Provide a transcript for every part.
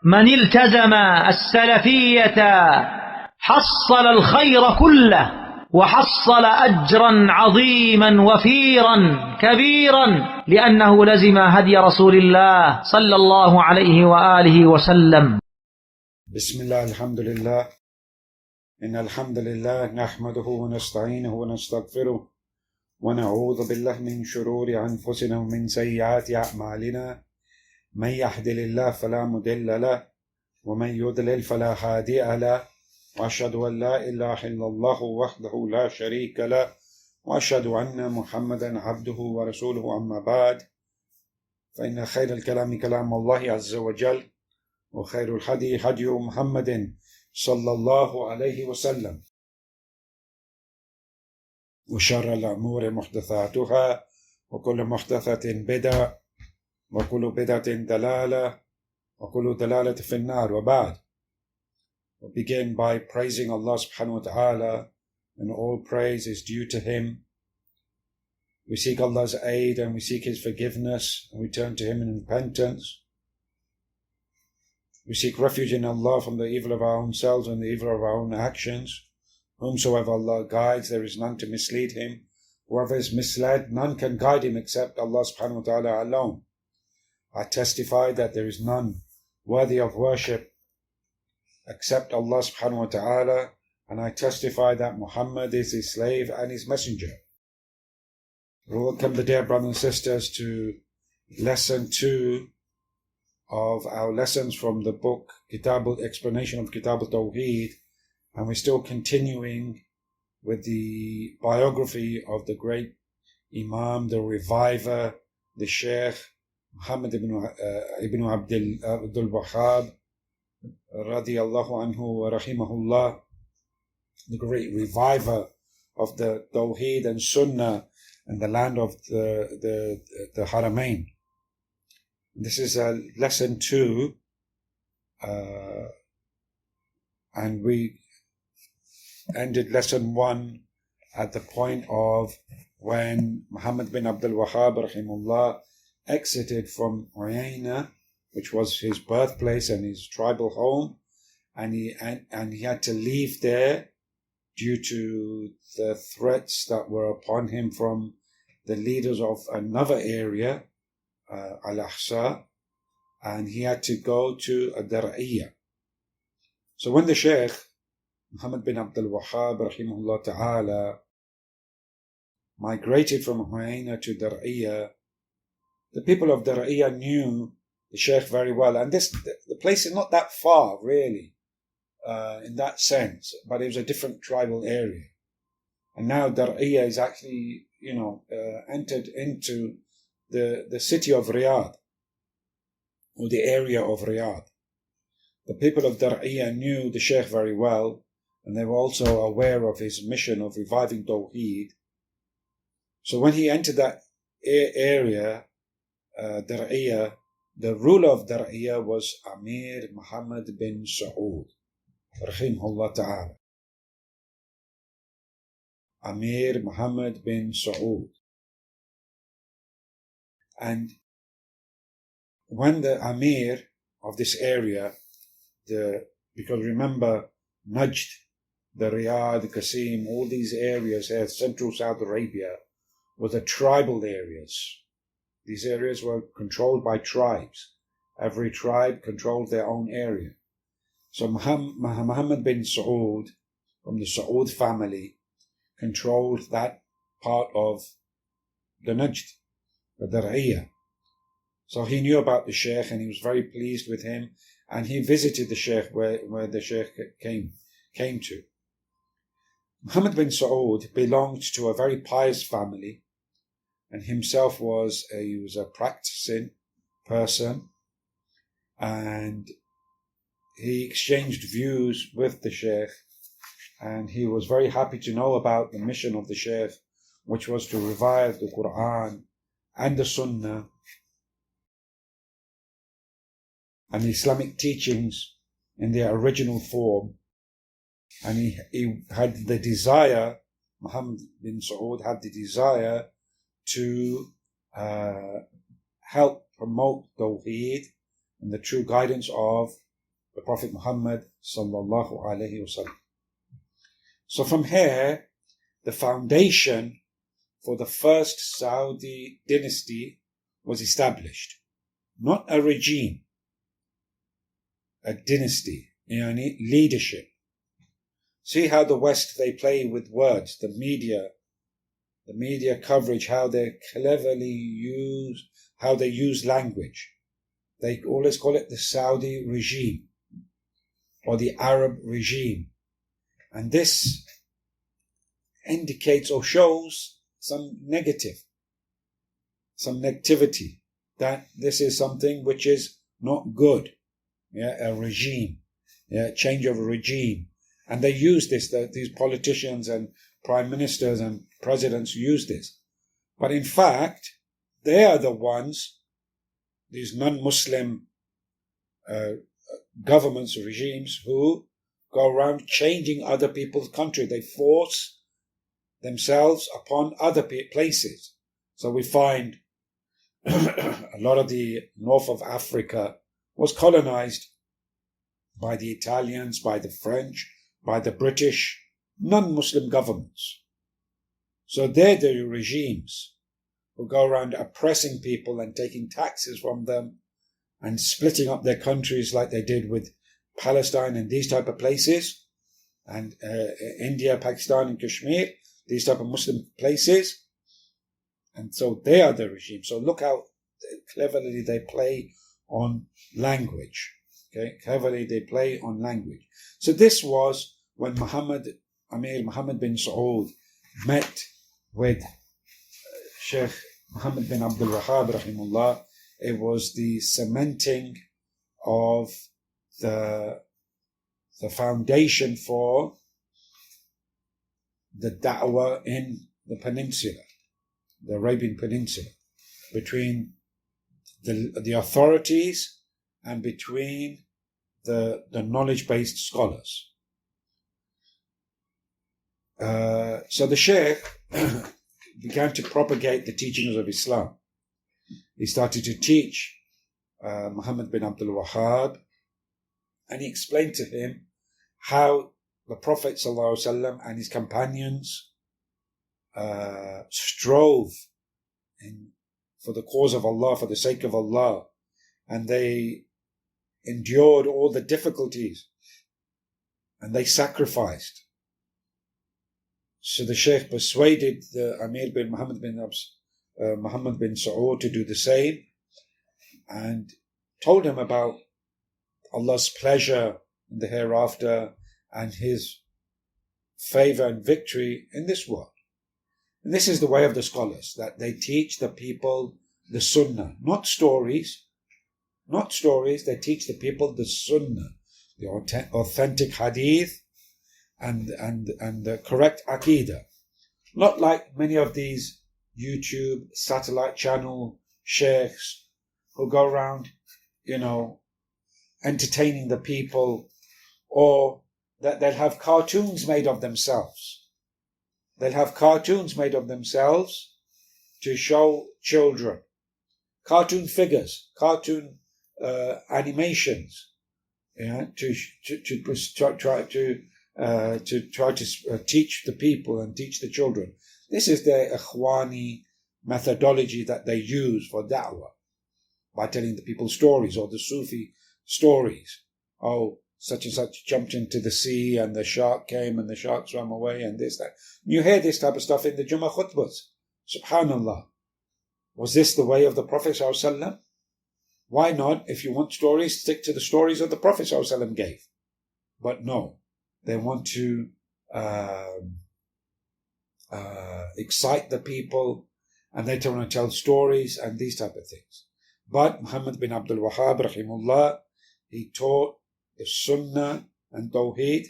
من التزم السلفية حصل الخير كله وحصل أجرا عظيما وفيرا كبيرا لأنه لزم هدي رسول الله صلى الله عليه وآله وسلم. بسم الله الحمد لله إن الحمد لله نحمده ونستعينه ونستغفره ونعوذ بالله من شرور أنفسنا ومن سيئات أعمالنا من يهده الله فلا مضل له ومن يضلل فلا هادي له وأشهد أن لا إله إلا الله وحده لا شريك له وأشهد أن محمدا عبده ورسوله أما بعد فإن خير الكلام كلام الله عز وجل وخير الهدي هدي محمد صلى الله عليه وسلم وشر الأمور محدثاتها وكل محدثة بدعة وكل بدعة دلالة وكل دلالة في النار. وبعد, we begin by praising Allah subhanahu wa ta'ala, and all praise is due to Him. We seek Allah's aid and we seek His forgiveness and we turn to Him in repentance. We seek refuge in Allah from the evil of our own selves and the evil of our own actions. Whomsoever Allah guides, there is none to mislead him. Whoever is misled, none can guide him except Allah subhanahu wa ta'ala alone. I testify that there is none worthy of worship except Allah subhanahu wa ta'ala, and I testify that Muhammad is his slave and his messenger. We welcome the dear brothers and sisters to lesson 2 of our lessons from the book Explanation of Kitāb at-Tawḥīd, and we're still continuing with the biography of the great Imam, the reviver, the Shaykh Muhammad ibn Abdul Wahhab radiyallahu anhu wa rahimahullah, the great reviver of the Tawheed and Sunnah and the land of the Haramain. This is lesson 2, and we ended lesson 1 at the point of when Muhammad bin Abdul Wahhab rahimahullah exited from Uyayna, which was his birthplace and his tribal home, and he had to leave there due to the threats that were upon him from the leaders of another area, al-Ākhir, and he had to go to Dar'iyah. So when the Shaykh Muhammad bin Abdul Wahhab rahimahullah ta'ala migrated from Uyayna to Dar'iyah, the people of Dar'iyah knew the Shaykh very well, and the place is not that far really in that sense, but it was a different tribal area. And now Dar'iyah is actually entered into the city of Riyadh, or the area of Riyadh. The people of Dar'iyah knew the Shaykh very well, and they were also aware of his mission of reviving Tawheed. So when he entered that area, Dar'iyah, the ruler of Dar'iyah was Amir Muhammad bin Saud, rahimahullah ta'ala. Amir Muhammad bin Saud. And when the Amir of this area, because remember, Najd, the Riyadh, Qasim, all these areas here, central Saudi Arabia, were the tribal areas. These areas were controlled by tribes. Every tribe controlled their own area. So Muhammad bin Saud, from the Saud family, controlled that part of the Najd, the Dar'iyah. So he knew about the Shaykh and he was very pleased with him, and he visited the Shaykh where the Shaykh came to. Muhammad bin Saud belonged to a very pious family, and himself was a practicing person, and he exchanged views with the Shaykh, and he was very happy to know about the mission of the Shaykh, which was to revive the Quran and the Sunnah and Islamic teachings in their original form. And he had the desire, Muhammad bin Saud had the desire to help promote Tawheed and the true guidance of the Prophet Muhammad sallallahu alaihi wasallam. So from here, the foundation for the first Saudi dynasty was established. Not a regime, a dynasty, yani leadership. See how the West, they play with words, the media coverage, how they cleverly use, how they use language. They always call it the Saudi regime or the Arab regime. And this indicates or shows some negativity, that this is something which is not good. Yeah, a regime, change of a regime. And they use this, these politicians and prime ministers and presidents use this. But in fact, they are the ones, these non-Muslim governments, regimes, who go around changing other people's country. They force themselves upon other places. So we find a lot of the north of Africa was colonized by the Italians, by the French, by the British, non-Muslim governments. So they're the regimes who go around oppressing people and taking taxes from them and splitting up their countries like they did with Palestine and these type of places, and India, Pakistan and Kashmir, these type of Muslim places. And so they are the regime. So look how cleverly they play on language. Okay, cleverly they play on language. So this was when Amir Muhammad bin Saud met with Shaykh Muhammad bin Abdul Wahhab rahimullah. It was the cementing of the foundation for the da'wah in the peninsula, the Arabian Peninsula, between the authorities and between the knowledge-based scholars. So the Shaykh began to propagate the teachings of Islam. He started to teach Muhammad bin Abdul Wahhab, and he explained to him how the Prophet ﷺ and his companions strove for the cause of Allah, for the sake of Allah, and they endured all the difficulties and they sacrificed. So the Shaykh persuaded the Amir bin Muhammad bin Saud to do the same, and told him about Allah's pleasure in the hereafter and His favor and victory in this world. And this is the way of the scholars, that they teach the people the Sunnah, not stories. Not stories, they teach the people the Sunnah, the authentic Hadith and the correct Aqidah. Not like many of these YouTube satellite channel sheikhs who go around, entertaining the people, or that they'll have cartoons made of themselves. They'll have cartoons made of themselves to show children. Cartoon figures, cartoon animations, to try to teach the people and teach the children. This is their Ikhwani methodology that they use for da'wah, by telling the people stories, or the Sufi stories. Oh, such and such jumped into the sea and the shark came and the shark swam away and this, that. You hear this type of stuff in the Jummah khutbahs. Subhanallah. Was this the way of the Prophet ﷺ? Why not, if you want stories, stick to the stories that the Prophet ﷺ gave? But no, they want to excite the people, and they want to tell stories and these type of things. But Muhammad bin Abdul Wahhab rahimullah, he taught the Sunnah and Tawḥīd,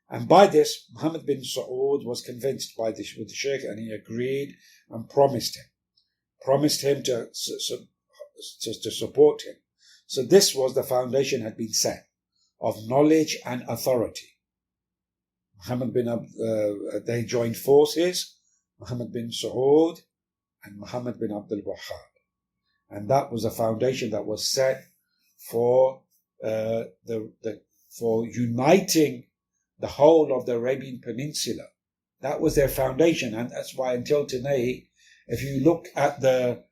and by this Muhammad bin Saud was convinced with the Shaykh, and he agreed and promised him to support him. So this was the foundation had been set of knowledge and authority. They joined forces, Muhammad bin Saud and Muhammad bin Abdul Wahhab, and that was a foundation that was set for the for uniting the whole of the Arabian Peninsula. That was their foundation, and that's why until today, if you look at the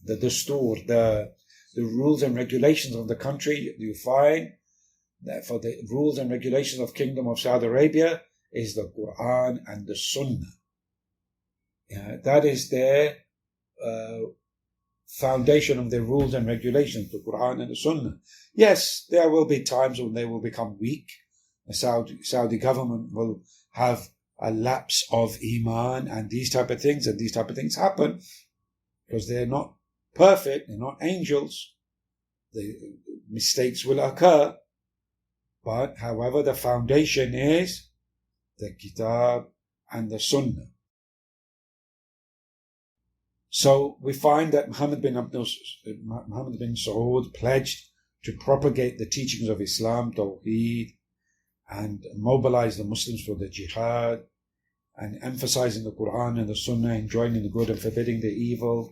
the Dastur, the rules and regulations of the country, you find that for the rules and regulations of Kingdom of Saudi Arabia is the Quran and the Sunnah. That is their foundation of their rules and regulations, the Quran and the Sunnah. Yes, there will be times when they will become weak. The Saudi government will have a lapse of Iman and these type of things, and these type of things happen because they're not perfect, they're not angels. The mistakes will occur. But however, the foundation is the Kitāb and the Sunnah. So we find that Muhammad bin Saud pledged to propagate the teachings of Islam, Tawḥīd, and mobilize the Muslims for the jihad, and emphasizing the Quran and the Sunnah, enjoining the good and forbidding the evil,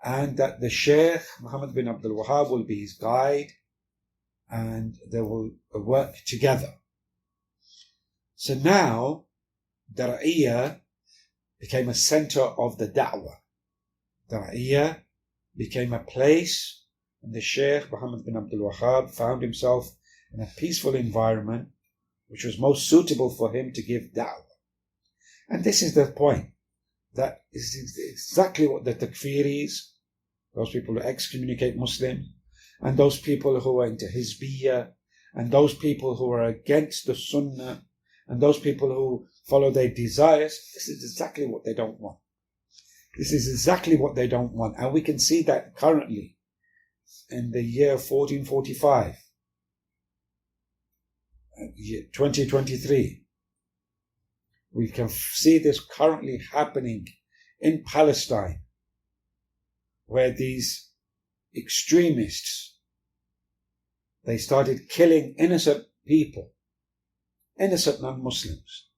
and that the Shaykh Muhammad bin Abdul Wahhab will be his guide, and they will work together. So now, Dar'iyah became a center of the da'wah. Dar'iyah became a place, and the Shaykh Muhammad bin Abdul Wahhab found himself in a peaceful environment which was most suitable for him to give da'wah. And this is the point. That is exactly what the takfiris, those people who excommunicate Muslims, and those people who are into Hizbiyah, and those people who are against the Sunnah, and those people who follow their desires, this is exactly what they don't want. This is exactly what they don't want. And we can see that currently in the year 1445, 2023. We can see this currently happening in Palestine, where these extremists, they started killing innocent people, innocent non-Muslims.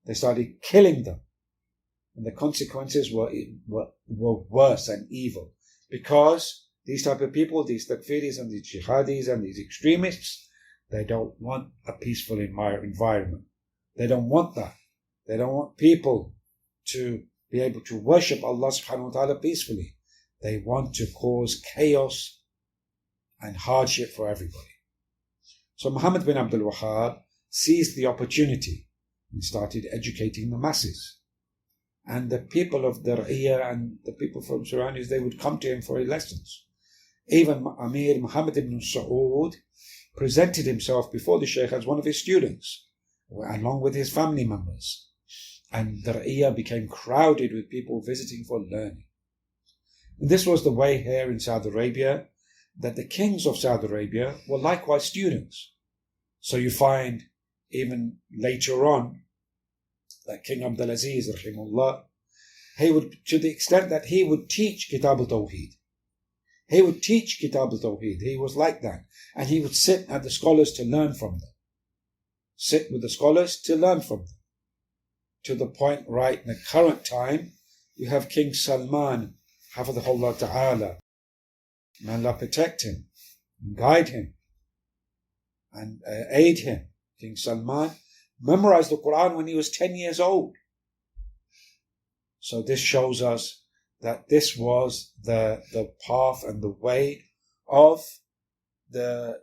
They started killing them. And the consequences were worse and evil, because these type of people, these takfiris and these jihadis and these extremists, they don't want a peaceful environment. They don't want that. They don't want people to be able to worship Allah subhanahu wa ta'ala peacefully. They want to cause chaos and hardship for everybody. So Muhammad bin Abdul Wahhab seized the opportunity and started educating the masses. And the people of Dar'iyah and the people from surroundings, they would come to him for lessons. Even Amir Muhammad ibn Saud presented himself before the Shaykh as one of his students, along with his family members. And Dar'iyah became crowded with people visiting for learning. And this was the way here in Saudi Arabia, that the kings of Saudi Arabia were likewise students. So you find even later on, like King Abdulaziz, rahimahullah, he would, to the extent that he would teach Kitāb at-Tawḥīd. He would teach Kitāb at-Tawḥīd. He was like that. And he would sit at the scholars to learn from them. Sit with the scholars to learn from them. To the point, right, in the current time, you have King Salman, حفظه الله ta'ala. May Allah protect him, and guide him, and aid him. King Salman memorized the Quran when he was 10 years old. So this shows us that this was the path and the way of the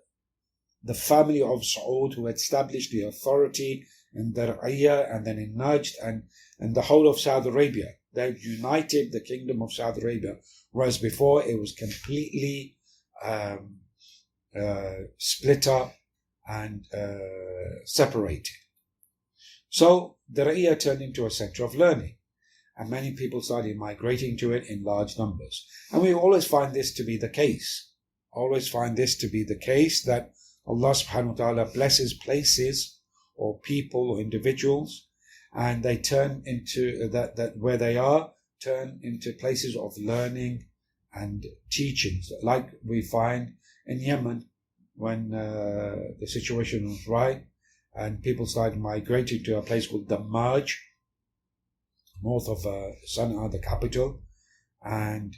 family of Saud, who established the authority in Dar'iyah and then in Najd and the whole of Saudi Arabia. They united the kingdom of Saudi Arabia, whereas before it was completely split up and separated. So Dar'iyah turned into a center of learning, and many people started migrating to it in large numbers. And we always find this to be the case. Always find this to be the case, that Allah subhanahu wa ta'ala blesses places or people or individuals, and they turn into that where they are, turn into places of learning and teachings, like we find in Yemen when the situation was right and people started migrating to a place called Dammaj, north of Sana'a, the capital, and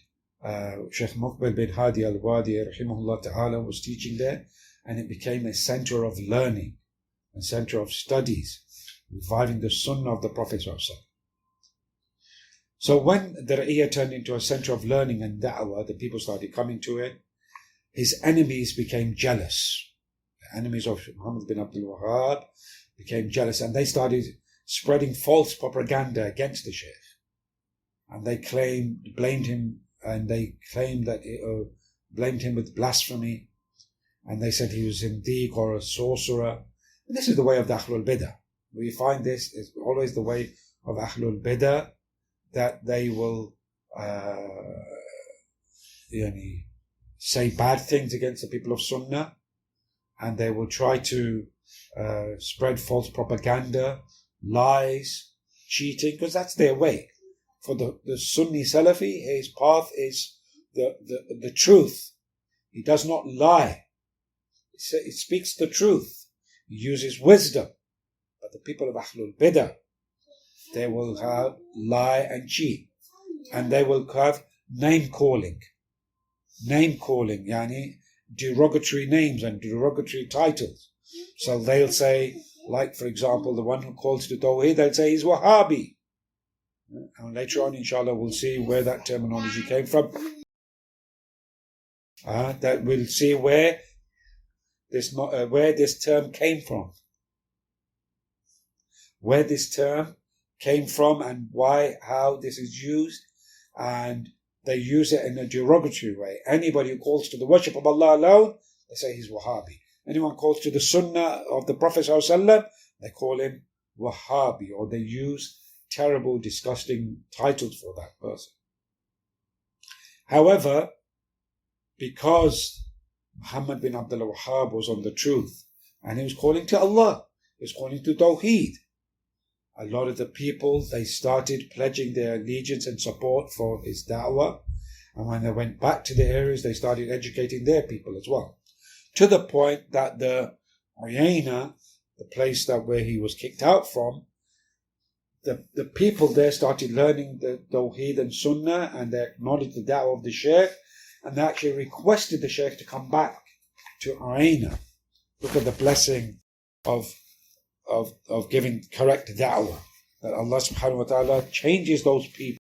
Shaykh Muqbil bin Hadi al-Wadi rahimahullah ta'ala was teaching there, and it became a center of learning, a center of studies, reviving the sunnah of the Prophet ﷺ. So when the Ra'iyah turned into a center of learning and da'wah, the people started coming to it, his enemies became jealous. The enemies of Muhammad bin Abdul Wahhab became jealous, and they started spreading false propaganda against the Shaykh. And they blamed him with blasphemy, and they said he was Zindiq or a sorcerer. And this is the way of the Ahlul Bidah. We find this is always the way of Ahlul Bidah, that they will say bad things against the people of Sunnah, and they will try to spread false propaganda, lies, cheating, because that's their way. For the Sunni Salafi, his path is the truth. He does not lie. He speaks the truth. He uses wisdom. But the people of Ahlul Bidah, they will have lie and cheat. And they will have name calling, yani derogatory names and derogatory titles. So they'll say, like for example, the one who calls to Tawḥīd, they'll say he's Wahhabi. And later on, inshallah, we'll see where that terminology came from. That we'll see where this term came from. Where this term came from and how this is used. And they use it in a derogatory way. Anybody who calls to the worship of Allah alone, they say he's Wahhabi. Anyone calls to the Sunnah of the Prophet ﷺ, they call him Wahhabi, or they use terrible, disgusting titles for that person. However, because Muhammad bin Abdul Wahhab was on the truth, and he was calling to Allah, he was calling to Tawheed, a lot of the people, they started pledging their allegiance and support for his da'wah, and when they went back to the areas, they started educating their people as well, to the point that the Uyayna, the place where he was kicked out from, the people there started learning the Tawheed and Sunnah, and they acknowledged the da'wah of the Shaykh, and they actually requested the Shaykh to come back to Uyayna. Look at the blessing of giving correct da'wah, that Allah subhanahu wa ta'ala changes those people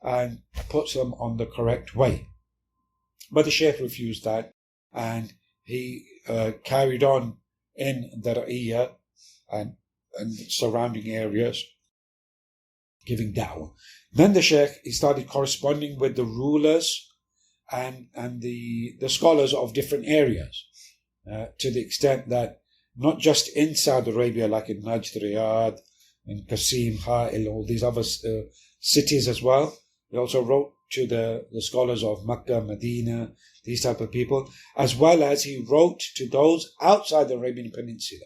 and puts them on the correct way. But the Shaykh refused that, and he carried on in the Ra'iyah and surrounding areas, giving da'wah. Then the Shaykh, he started corresponding with the rulers and the scholars of different areas, to the extent that not just in Saudi Arabia, like in Najd, Riyadh, in Qasim, Ha'il, all these other cities as well, he also wrote to the scholars of Makkah, Medina, these type of people, as well as he wrote to those outside the Arabian Peninsula.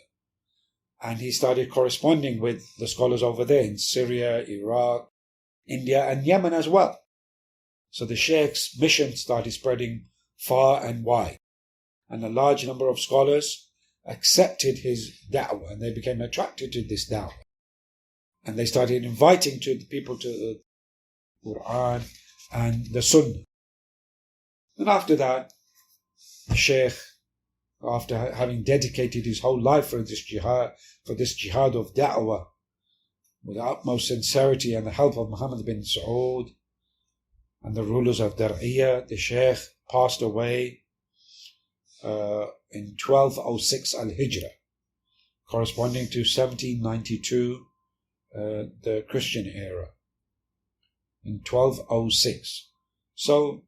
And he started corresponding with the scholars over there in Syria, Iraq, India, and Yemen as well. So the Shaykh's mission started spreading far and wide. And a large number of scholars accepted his da'wah, and they became attracted to this da'wah. And they started inviting the people to the Quran and the Sunnah. And after that, the Shaykh, after having dedicated his whole life for this jihad of da'wah, with the utmost sincerity and the help of Muhammad bin Saud and the rulers of Dar'iyah, the Shaykh passed away in 1206 al-Hijrah, corresponding to 1792, the Christian era, in 1206. So,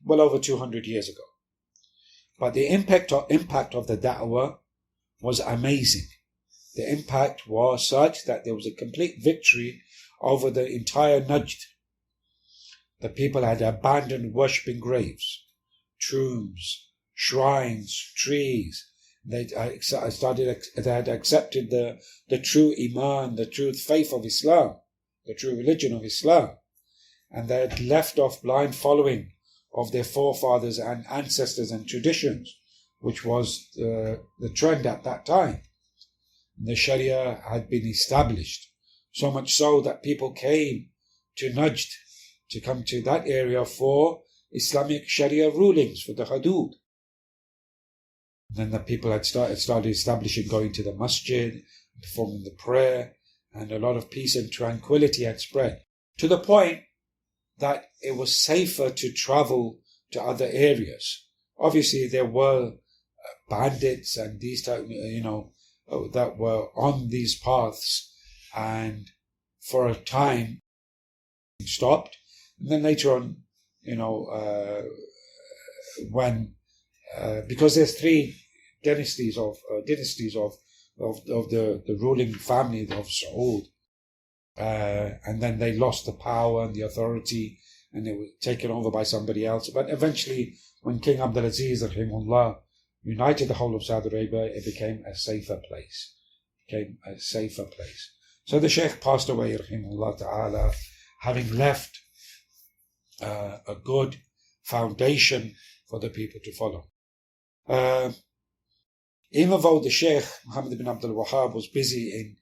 well over 200 years ago. But the impact of the da'wah was amazing. The impact was such that there was a complete victory over the entire Najd. The people had abandoned worshipping graves, tombs, shrines, trees. They had accepted the true Iman, the true faith of Islam, the true religion of Islam. And they had left off blind following of their forefathers and ancestors and traditions, which was the trend at that time. The Sharia had been established, so much so that people came to Najd to come to that area for Islamic Sharia rulings, for the hudud. Then the people had started establishing, going to the masjid, performing the prayer, and a lot of peace and tranquility had spread, to the point that it was safer to travel to other areas. Obviously, there were bandits and these type, that were on these paths, and for a time stopped. And then later on, because there's three dynasties of the ruling family of Saud, and then they lost the power and the authority, and it was taken over by somebody else. But eventually, when King Abdulaziz rahimahullah united the whole of Saudi Arabia, it became a safer place. So the Shaykh passed away rahimahullah ta'ala, having left a good foundation for the people to follow. Even though the Shaykh Muhammad ibn Abdul Wahhab was busy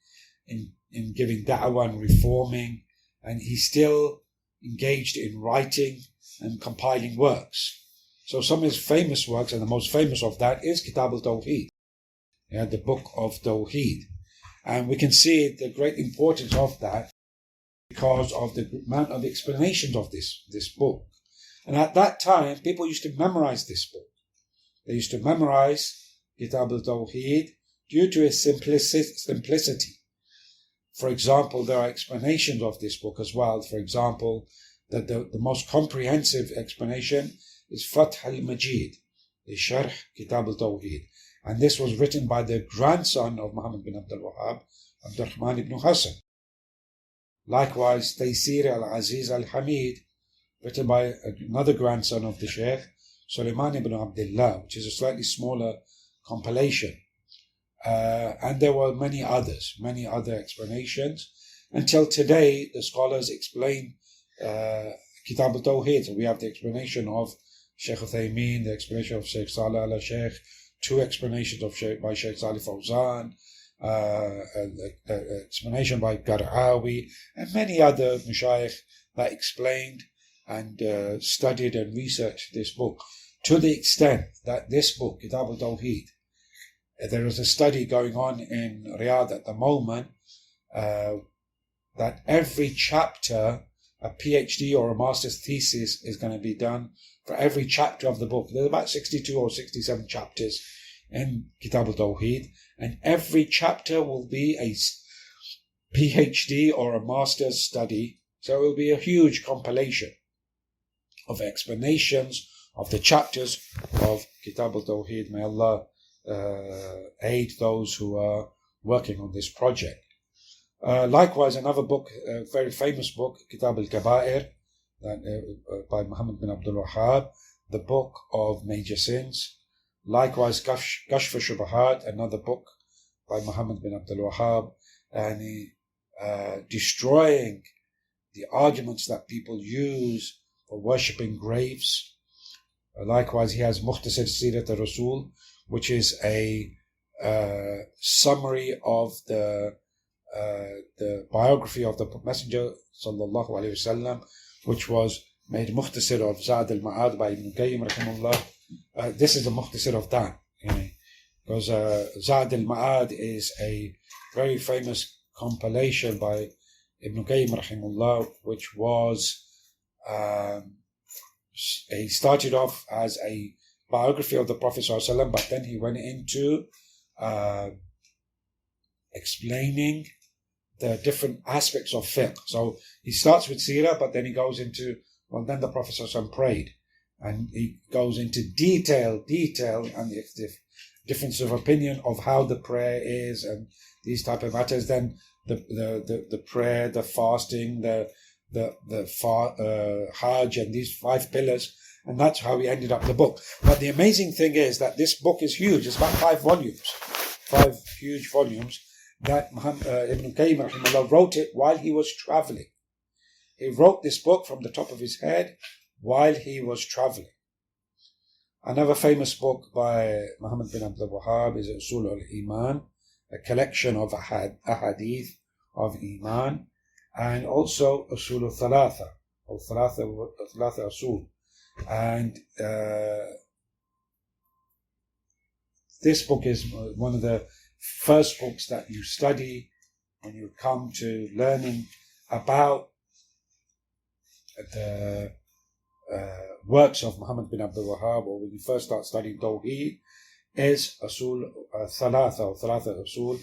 in giving da'wah and reforming, and he still engaged in writing and compiling works. So some of his famous works, and the most famous of that is Kitāb at-Tawḥīd, the book of Tawḥīd. And we can see the great importance of that because of the amount of explanations of this book. And at that time, people used to memorize this book. They used to memorize Kitāb at-Tawḥīd due to its simplicity. For example, there are explanations of this book as well. For example, that the most comprehensive explanation is Fath al-Majid, the Sharh Kitāb at-Tawḥīd. And this was written by the grandson of Muhammad bin Abdul Wahhab, Abdurrahman ibn Hassan. Likewise, Taysir al-Aziz al-Hamid, written by another grandson of the Shaykh, Sulaiman ibn Abdullah, which is a slightly smaller compilation. And there were many other explanations. Until today, the scholars explain Kitāb at-Tawḥīd. So we have the explanation of Shaykh Uthaymeen, the explanation of Shaykh Ṣāliḥ al-Shaykh, two explanations by Shaykh Ṣāliḥ al-Fawzān, explanation by Qar'āwi, and many other mashayikh that explained and studied and researched this book, to the extent that this book, Kitāb at-Tawḥīd, there is a study going on in Riyadh at the moment that every chapter, a PhD or a master's thesis is going to be done for every chapter of the book. There's about 62 or 67 chapters in Kitāb at-Tawḥīd, and every chapter will be a PhD or a master's study. So it will be a huge compilation of explanations of the chapters of Kitāb at-Tawḥīd. May Allah aid those who are working on this project. Likewise, another book, a very famous book, Kitāb al-Kabā'ir, by Muhammad bin Abdul Wahhab, the book of major sins. Likewise, Kashf al-Shubahat, another book by Muhammad bin Abdul Wahhab, and destroying the arguments that people use for worshipping graves. Likewise, he has Mukhtasar Sirat al-Rasul, which is a summary of the biography of the Messenger sallallahu alaihi wasallam, which was made Mukhtasar of Zād al-Ma'ad by Ibn Qayyim rahimahullah. This is a Mukhtasar of that, because Zād al-Ma'ad is a very famous compilation by Ibn Qayyim rahimahullah, which was he started off as a biography of the Prophet ﷺ, but then he went into explaining the different aspects of fiqh. So he starts with seerah, but then he goes into, then the Prophet ﷺ prayed, and he goes into detail and the difference of opinion of how the prayer is and these type of matters. Then the prayer, the fasting, the Hajj, and these 5 pillars. And that's how we ended up the book. But the amazing thing is that this book is huge. It's about 5 volumes, 5 huge volumes, that Ibn Qayyim rahimahullah wrote it while he was traveling. He wrote this book from the top of his head while he was traveling. Another famous book by Muhammad bin Abdul Wahhab is Usul al-Iman, a collection of ahadith of Iman, and also Usul al-Thalatha, or Thalatha Usul. And this book is one of the first books that you study when you come to learning about the works of Muhammad bin Abdul Wahhab, or when you first start studying Tawheed, is Usul Thalatha or Thalatha Usul,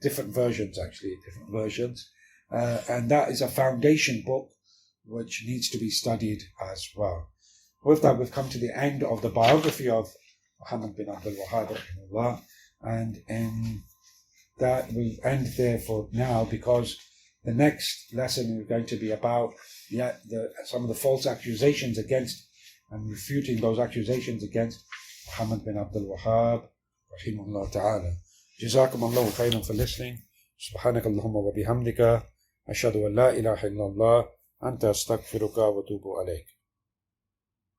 different versions. And that is a foundation book which needs to be studied as well. With that, we've come to the end of the biography of Muhammad bin Abdul Wahhab, and in that we'll end there for now, because the next lesson is going to be about some of the false accusations against and refuting those accusations against Muhammad bin Abdul Wahhab, rahimahullah ta'ala. Jazakum Allahu khairan for listening. Subhanak Allahumma wa bihamdika. Ashhadu an la ilaha illallah. Anta astaghfiruka wa atubu alayk.